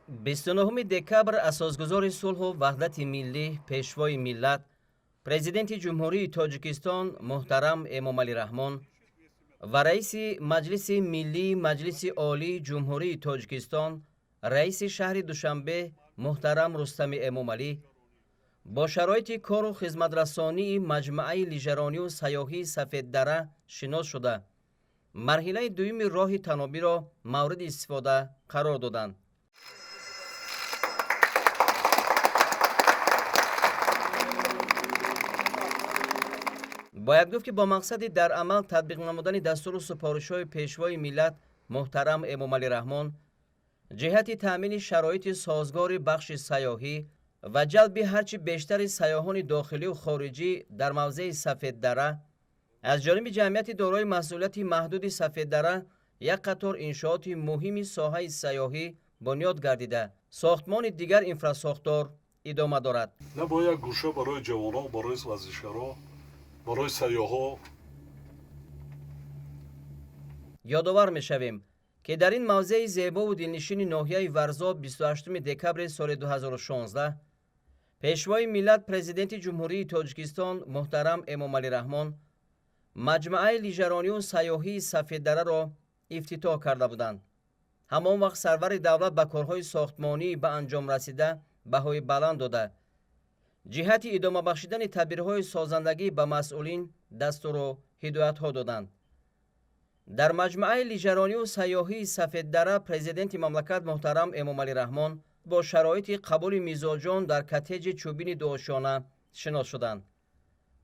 29 دکبر اساسگزار صلح و وحدت ملی پیشوای ملت پرزیدنت جمهوری تاجیکستان محترم امامعلی رحمان و رئیس مجلس ملی مجلس عالی جمهوری تاجیکستان رئیس شهر دوشنبه محترم رستم امامعلی با شرایط کار و خدمترسانی مجمع لیژرانی و سیاحی سفید دره شناس شده مرحله دوم راه تنابی را مورد استفاده قرار دادند. باید گفت که با مقصد در عمل تطبیق نمودن دستور و سفارش‌های پیشوای ملت محترم امامعلی رحمان جهت تأمین شرایط سازگار بخش سیاحی و جلب هرچی بیشتر سیاحان داخلی و خارجی در موضع سفید دره از جانب جمعیت دارای مسئولیت محدود سفید دره یک قطار انشاءات مهم ساحه سیاحی بنیاد گردیده ساختمان دیگر انفراساختار ادامه دارد. نباید گوشه برای جوانان، برای ورزشکاران، برای سیاحان یادآور می‌شویم که در این موضع زیبا و دلنشین ناحیه ورزا 28 دکبر سال 2016 پیشوای ملت پرزیدنت جمهوری تاجیکستان محترم امامعلی رحمان مجمع لیژرانی و سیاحی سفید دره را افتتاح کرده بودند. همان وقت سرور دولت به کارهای ساختمانی به انجام رسیده بهای بلند داده جهت ادامه بخشیدن تدبیرهای سازندگی به مسئولین دستور و هدایت‌ها دادند. در مجمع لیژرانی و سیاحی سفید دره پرزیدنت مملکت محترم امامعلی رحمان با شرایط قبول میزاجان در کتیج چوبین دوآشانه شناس شدند.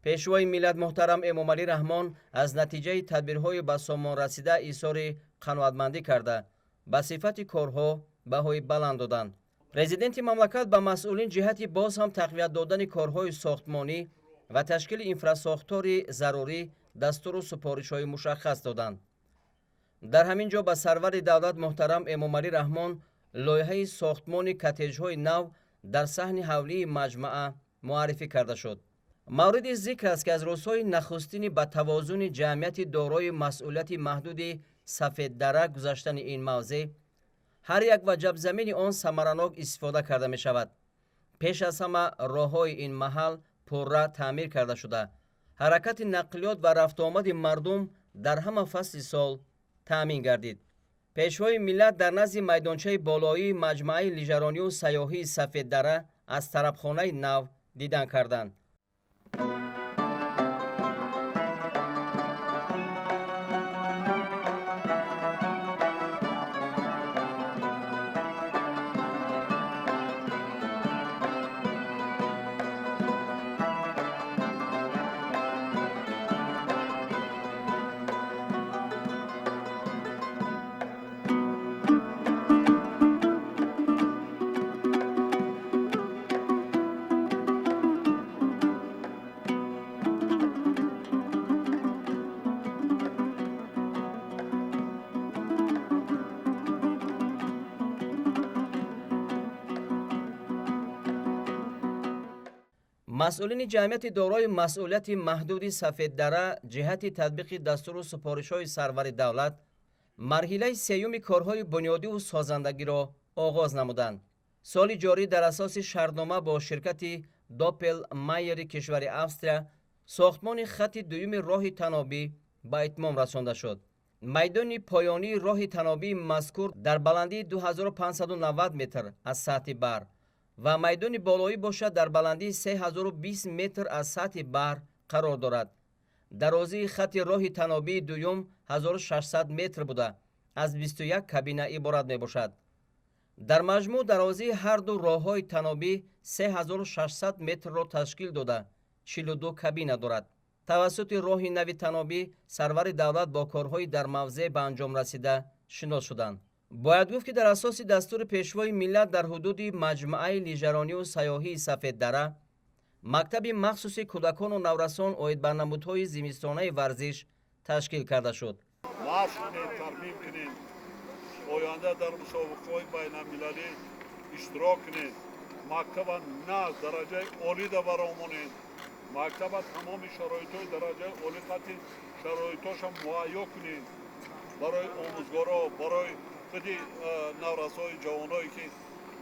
پیشوای ملت محترم امامعلی رحمان از نتیجه تدبیرهای به سامان رسیده اظهار قناعتمندی کرده به صفت کارها بهای بلند دادند. پرزیدنت مملکت به مسئولین جهت باز هم تقویت دادن کارهای ساختمانی و تشکیل انفراساختار ضروری دستور و سفارش‌های مشخص دادند. در همین جا به سرور دولت محترم امامعلی رحمان لایحه ساختمان کتیج‌های نو در صحن حولی مجمع معرفی کرده شد. مورد ذکر است که از روزهای نخستین به توازن جمعیت دارای مسئولیت محدود سفید دره گذشتن این موضع هر یک وجب زمین آن ثمرناک استفاده کرده می شود. پیش از همه راه‌های این محل پرره تعمیر کرده شده. حرکت نقلیات و رفت آمد مردم در همه فصل سال تأمین گردید. پیشوای ملت در نزد میدانچه بالایی مجمع لیژرانی و سیاحی سفید دره از طربخانه نو دیدن کردند. مسئولین جمعیت دارای مسئولیت محدود سفید دره جهت تطبیق دستور و سفارش‌های سرور دولت مرحله سیوم کارهای بنیادی و سازندگی را آغاز نمودند. سال جاری در اساس شرطنامه با شرکت دوپل مایر کشور استرالیا ساختمان خط دوم راه تنابی به اتمام رسانده شد. میدان پایانی راه تنابی مذکور در بلندی 2590 متر از سطح بر و میدان بالایی باشد در بلندی 3020 متر از سطح بر قرار دارد. درازی خط راه تنابی دوم 1600 متر بوده از 21 کابینه عبارت می باشد. در مجموع درازی هر دو راه‌های تنابی 3600 متر را تشکیل داده 42 کابینه دارد. توسط راه نوی تنابی سرور دولت با کارهای در موضع به انجام رسیده شناس شدند. باید گفت که در اساس دستور پیشوای ملت در حدود مجمع لیژرانی و سیاحی سفید دره مکتب مخصوص کودکان و نورسان اوید به نمودهای زمستانه ورزش تشکیل کرده شد. ترمیم کنید، آینده در مسابقه‌های بین‌المللی اشتراک کنید، مکتب نه درجه عالی را برآمونید، مکتب تمام شرایط‌های درجه عالی قطعی شرایطاش هم مهیا کنید برای آموزگارا، برای خودی نورسای جوانایی که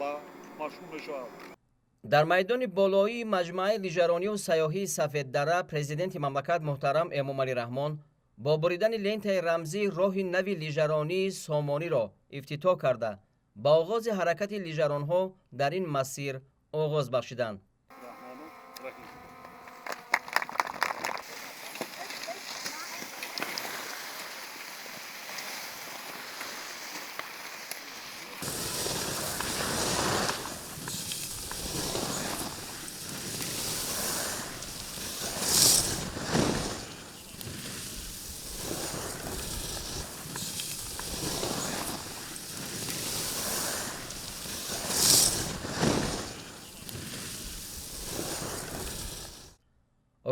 ба машғул мешавад. дар майдони болоии маҷмӯаи лижаронию сайёҳии Сафеддара президенти мамлакат муҳтарам Эмомалӣ Раҳмон бо буридани лентаи рамзии роҳи нави лижаронии Сомониро ифтитоҳ карда ба оғози ҳаракати лижаронҳо дар ин масир оғоз бахшиданд. Раҳмону раҳим.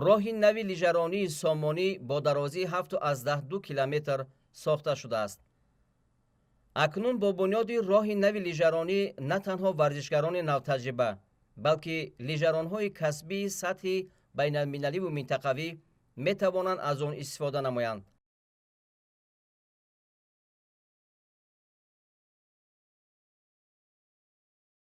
роҳи нави лижаронии Сомонӣ бо дарозии 7.2 километр сохта шудааст. акнун бо бунёди роҳи нави лижаронӣ на танҳо варзишгарони навтаҷриба, балки лижаронҳои касбии сатҳи байналмилаливу минтақавӣ метавонанд аз он истифода намоянд.